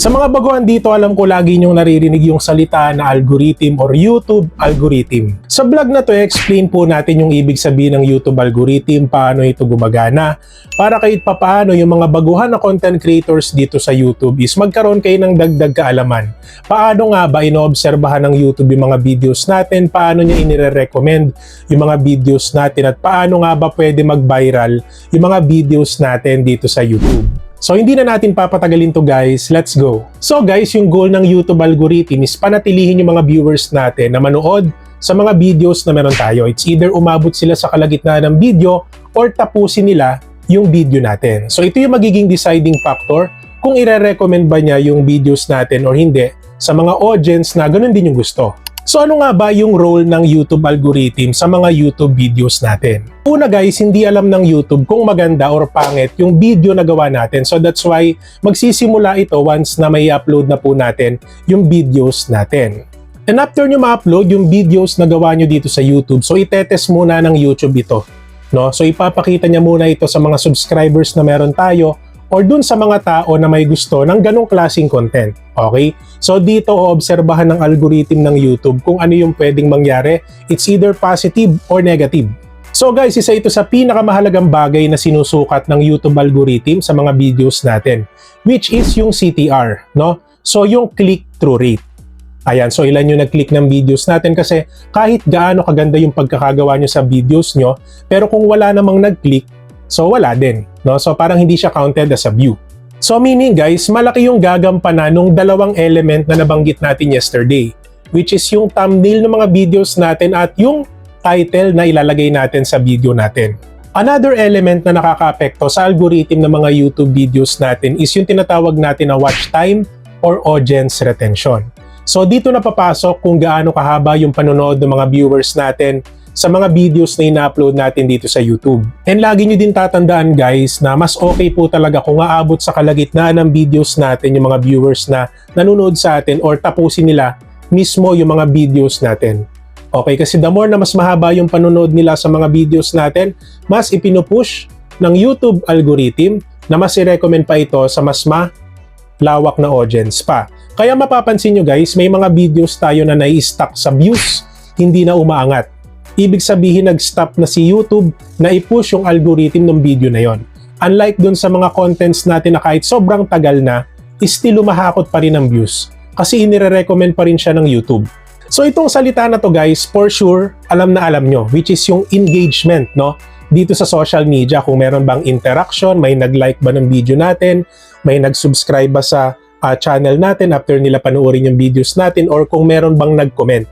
Sa mga baguhan dito, alam ko lagi nyong naririnig yung salita na algorithm or YouTube algorithm. Sa vlog na to, explain po natin yung ibig sabihin ng YouTube algorithm, paano ito gumagana, para kahit papaano yung mga baguhan na content creators dito sa YouTube is magkaroon kayo ng dagdag kaalaman. Paano nga ba inoobserbahan ng YouTube yung mga videos natin, paano niya inire-recommend yung mga videos natin, at paano nga ba pwede mag-viral yung mga videos natin dito sa YouTube. So hindi na natin papatagalin to guys, let's go. So guys, yung goal ng YouTube algorithm is panatilihin yung mga viewers natin na manood sa mga videos na meron tayo. It's either umabot sila sa kalagitnaan ng video or tapusin nila yung video natin. So ito yung magiging deciding factor kung ire-recommend ba niya yung videos natin or hindi sa mga audience na ganun din yung gusto. So ano nga ba yung role ng YouTube algorithm sa mga YouTube videos natin? Una guys, hindi alam ng YouTube kung maganda or pangit yung video na gawa natin. So that's why magsisimula ito once na may upload na po natin yung videos natin. And after nyo ma-upload yung videos na gawa nyo dito sa YouTube, so itetest muna ng YouTube ito. No? So ipapakita niya muna ito sa mga subscribers na meron tayo or dun sa mga tao na may gusto ng ganong klaseng content. Okay? So dito oobserbahan ng algorithm ng YouTube kung ano yung pwedeng mangyari. It's either positive or negative. So guys, isa ito sa pinakamahalagang bagay na sinusukat ng YouTube algorithm sa mga videos natin, which is yung CTR, no? So yung click-through rate. Ayan, so ilan yung nag-click ng videos natin kasi kahit gaano kaganda yung pagkakagawa nyo sa videos nyo, pero kung wala namang nag-click, so wala din, no? So parang hindi siya counted as a view. So meaning guys, malaki yung gagampanan nung dalawang element na nabanggit natin yesterday, which is yung thumbnail ng mga videos natin at yung title na ilalagay natin sa video natin. Another element na nakakaapekto sa algorithm ng mga YouTube videos natin is yung tinatawag natin na watch time or audience retention. So dito na papasok kung gaano kahaba yung panonood ng mga viewers natin sa mga videos na ina-upload natin dito sa YouTube. And lagi nyo din tatandaan guys na mas okay po talaga kung aabot sa kalagitnaan ng videos natin yung mga viewers na nanonood sa atin or tapusin nila mismo yung mga videos natin. Okay, kasi the more na mas mahaba yung panonood nila sa mga videos natin, mas ipinupush ng YouTube algorithm na mas i-recommend pa ito sa mas malawak na audience pa. Kaya mapapansin nyo guys, may mga videos tayo na nai-stuck sa views, hindi na umaangat. Ibig sabihin nag-stop na si YouTube na i-push yung algorithm ng video na yon. Unlike dun sa mga contents natin na kahit sobrang tagal na, still lumahakot pa rin ang views kasi inire-recommend pa rin siya ng YouTube. So itong salita na to guys, for sure, alam na alam nyo, which is yung engagement, no? Dito sa social media, kung meron bang interaction, may nag-like ba ng video natin, may nag-subscribe ba sa channel natin after nila panoorin yung videos natin, or kung meron bang nag-comment.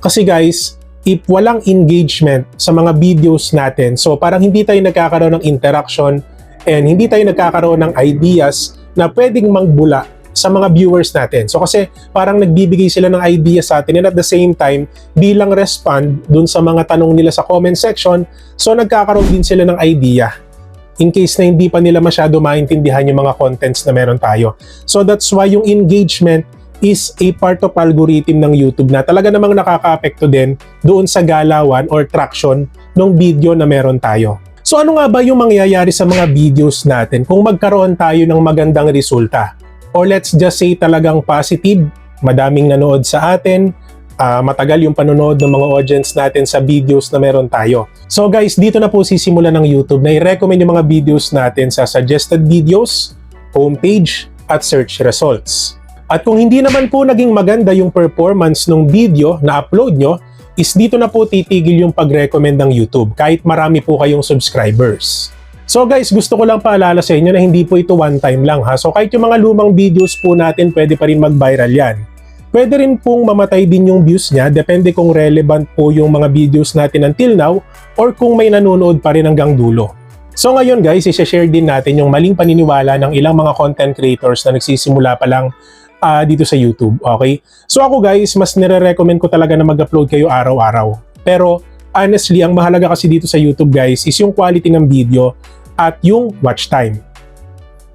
Kasi guys, if walang engagement sa mga videos natin, so parang hindi tayo nagkakaroon ng interaction and hindi tayo nagkakaroon ng ideas na pwedeng magbula sa mga viewers natin. So kasi parang nagbibigay sila ng ideas sa atin and at the same time, bilang respond dun sa mga tanong nila sa comment section, so nagkakaroon din sila ng idea in case na hindi pa nila masyado maintindihan yung mga contents na meron tayo. So that's why yung engagement is a part of algorithm ng YouTube na talaga namang nakaka-apekto din doon sa galawan or traction ng video na meron tayo. So ano nga ba yung mangyayari sa mga videos natin kung magkaroon tayo ng magandang resulta? Or let's just say talagang positive, madaming nanood sa atin, matagal yung panonood ng mga audience natin sa videos na meron tayo. So guys, dito na po sisimula ng YouTube na i-recommend yung mga videos natin sa suggested videos, homepage, at search results. At kung hindi naman po naging maganda yung performance ng video na upload nyo, is dito na po titigil yung pag-recommend ng YouTube kahit marami po kayong subscribers. So guys, gusto ko lang paalala sa inyo na hindi po ito one time lang ha. So kahit yung mga lumang videos po natin, pwede pa rin mag-viral yan. Pwede rin pong mamatay din yung views niya, depende kung relevant po yung mga videos natin until now or kung may nanonood pa rin hanggang dulo. So ngayon guys, i-share din natin yung maling paniniwala ng ilang mga content creators na nagsisimula pa lang dito sa YouTube, okay? So ako guys, mas nire-recommend ko talaga na mag-upload kayo araw-araw. Pero honestly, ang mahalaga kasi dito sa YouTube guys is yung quality ng video at yung watch time.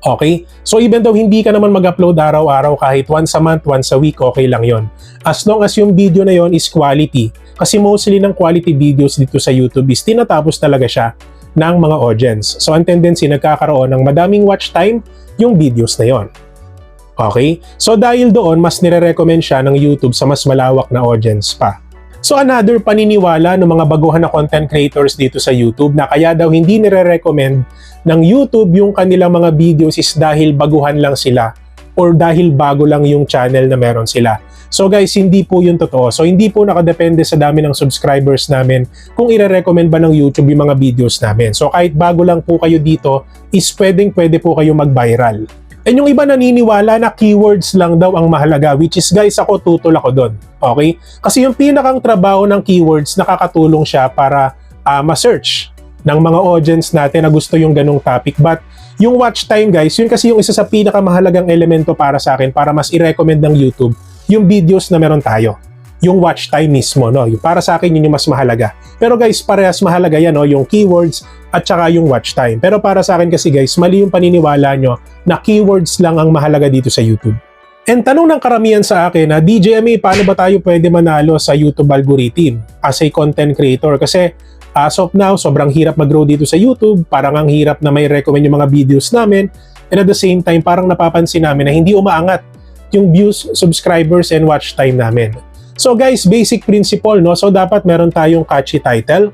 Okay? So even though hindi ka naman mag-upload araw-araw, kahit once a month, once a week, okay lang yon. As long as yung video na yon is quality. Kasi mostly ng quality videos dito sa YouTube is tinatapos talaga siya ng mga audience. So ang tendency, nagkakaroon ng madaming watch time yung videos na yon. Okay? So dahil doon, mas nire-recommend siya ng YouTube sa mas malawak na audience pa. So another paniniwala ng mga baguhan na content creators dito sa YouTube na kaya daw hindi nire-recommend ng YouTube yung kanilang mga videos is dahil baguhan lang sila or dahil bago lang yung channel na meron sila. So guys, hindi po yun totoo. So hindi po nakadepende sa dami ng subscribers namin kung ire-recommend ba ng YouTube yung mga videos namin. So kahit bago lang po kayo dito, is pwede po kayo mag-viral. And yung iba naniniwala na keywords lang daw ang mahalaga, which is guys, ako tutol ako doon. Okay? Kasi yung pinakang trabaho ng keywords, nakakatulong siya para ma-search ng mga audience natin na gusto yung ganong topic. But yung watch time guys, yun kasi yung isa sa pinakamahalagang elemento para sa akin para mas i-recommend ng YouTube yung videos na meron tayo. Yung watch time mismo, no? Yung para sa akin yun yung mas mahalaga. Pero guys, parehas mahalaga yan, no? Yung keywords at saka yung watch time. Pero para sa akin kasi guys, mali yung paniniwala nyo na keywords lang ang mahalaga dito sa YouTube. And tanong ng karamihan sa akin na, DJMA, paano ba tayo pwede manalo sa YouTube algorithm as a content creator? Kasi as of now, sobrang hirap mag-grow dito sa YouTube. Parang ang hirap na may recommend yung mga videos namin. And at the same time, parang napapansin namin na hindi umaangat yung views, subscribers, and watch time namin. So guys, basic principle, no? So dapat meron tayong catchy title,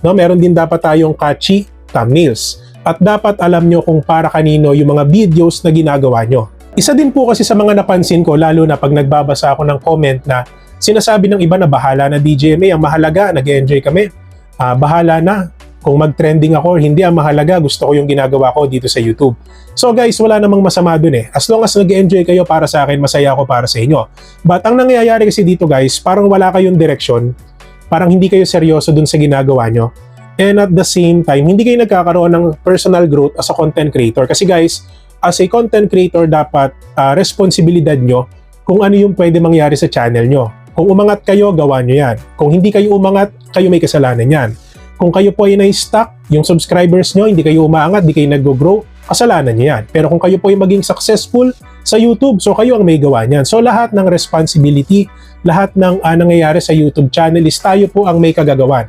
no? Meron din dapat tayong catchy thumbnails. At dapat alam nyo kung para kanino yung mga videos na ginagawa nyo. Isa din po kasi sa mga napansin ko, lalo na pag nagbabasa ako ng comment na sinasabi ng iba na bahala na DJMA, ang mahalaga, nag-enjoy kami. Bahala na kung mag-trending ako or hindi, ang mahalaga, gusto ko yung ginagawa ko dito sa YouTube. So guys, wala namang masama dun eh. As long as nag-enjoy kayo, para sa akin, masaya ako para sa inyo. But ang nangyayari kasi dito guys, parang wala kayong direction, parang hindi kayo seryoso dun sa ginagawa nyo. And at the same time, hindi kayo nagkakaroon ng personal growth as a content creator. Kasi guys, as a content creator, dapat responsibilidad nyo kung ano yung pwede mangyari sa channel nyo. Kung umangat kayo, gawa nyo yan. Kung hindi kayo umangat, kayo may kasalanan yan. Kung kayo po ay na-stuck, yung subscribers nyo, hindi kayo umaangat, hindi kayo nag-grow, kasalanan nyo yan. Pero kung kayo po ay maging successful sa YouTube, so kayo ang may gawa niyan. So lahat ng responsibility, lahat ng nangyayari sa YouTube channel is tayo po ang may kagagawan.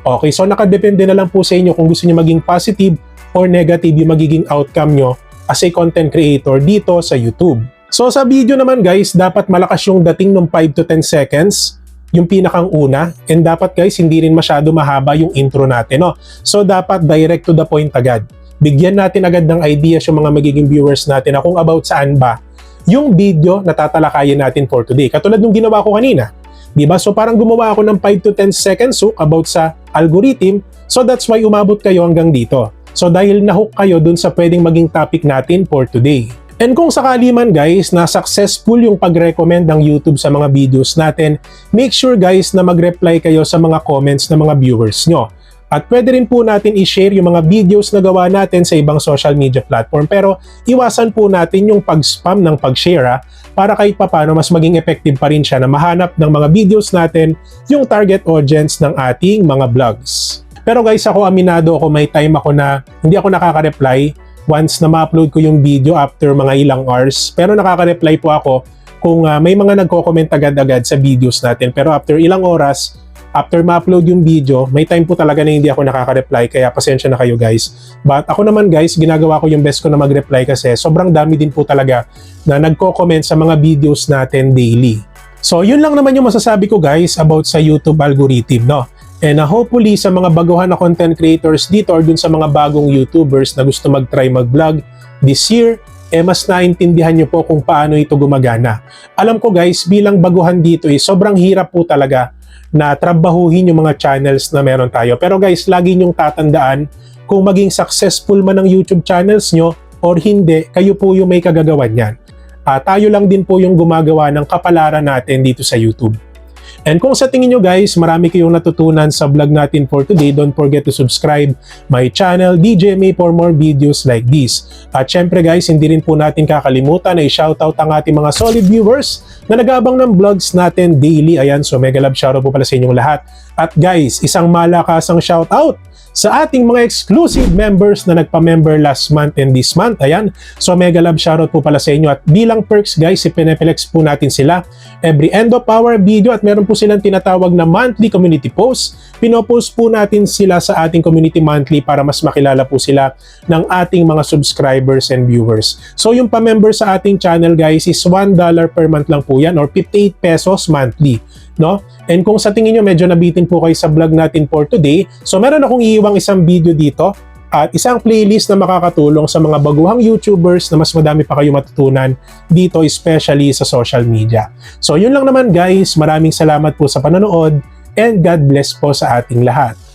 Okay, so nakadepende na lang po sa inyo kung gusto nyo maging positive or negative yung magiging outcome nyo as a content creator dito sa YouTube. So sa video naman guys, dapat malakas yung dating ng 5 to 10 seconds, yung pinakang una, and dapat guys hindi rin masyado mahaba yung intro natin, no? So dapat direct to the point agad. Bigyan natin agad ng ideas yung mga magiging viewers natin na kung about saan ba yung video na tatalakayin natin for today. Katulad nung ginawa ko kanina, diba? So parang gumawa ako ng 5 to 10 seconds hook about sa algorithm, so that's why umabot kayo hanggang dito. So dahil nahook kayo dun sa pwedeng maging topic natin for today. And kung sakali man guys na successful yung pag-recommend ng YouTube sa mga videos natin, make sure guys na mag-reply kayo sa mga comments ng mga viewers nyo. At pwede rin po natin i-share yung mga videos na gawa natin sa ibang social media platform, pero iwasan po natin yung pag-spam ng pag-share para kahit papano mas maging effective pa rin siya na mahanap ng mga videos natin yung target audience ng ating mga vlogs. Pero guys, ako aminado ako, may time ako na hindi ako nakaka-reply once na ma-upload ko yung video after mga ilang hours. Pero nakaka-reply po ako kung may mga nagko-comment agad-agad sa videos natin. Pero after ilang oras, after ma-upload yung video, may time po talaga na hindi ako nakaka-reply, kaya pasensya na kayo guys. But ako naman guys, ginagawa ko yung best ko na mag-reply kasi sobrang dami din po talaga na nagko-comment sa mga videos natin daily. So yun lang naman yung masasabi ko guys about sa YouTube algorithm, no? And hopefully sa mga baguhan na content creators dito or dun sa mga bagong YouTubers na gusto mag-try mag-vlog this year, mas naintindihan nyo po kung paano ito gumagana. Alam ko guys, bilang baguhan dito sobrang hirap po talaga na trabahuhin yung mga channels na meron tayo. Pero guys, lagi nyong tatandaan, kung maging successful man ang YouTube channels nyo or hindi, kayo po yung may kagagawan yan. Tayo lang din po yung gumagawa ng kapalaran natin dito sa YouTube. And kung sa tingin nyo guys, marami kayong natutunan sa vlog natin for today, don't forget to subscribe my channel, DJMA, for more videos like this. At syempre guys, hindi rin po natin kakalimutan na i-shoutout ang ating mga solid viewers na nag-aabang ng vlogs natin daily. Ayan, so mega love shoutout po pala sa inyong lahat. At guys, isang malakasang shoutout sa ating mga exclusive members na nagpa-member last month and this month. Ayan. So mega love shoutout po pala sa inyo at bilang perks guys, ipineflex po natin sila every end of our video at meron po silang tinatawag na monthly community post. Pinopost po natin sila sa ating community monthly para mas makilala po sila ng ating mga subscribers and viewers. So yung pa-member sa ating channel guys is $1 per month lang po yan or 58 pesos monthly. No? And kung sa tingin nyo medyo nabitin po kayo sa vlog natin for today, so meron akong iiwang isang video dito at isang playlist na makakatulong sa mga baguhang YouTubers na mas madami pa kayo matutunan dito, especially sa social media. So yun lang naman guys, maraming salamat po sa panonood and God bless po sa ating lahat.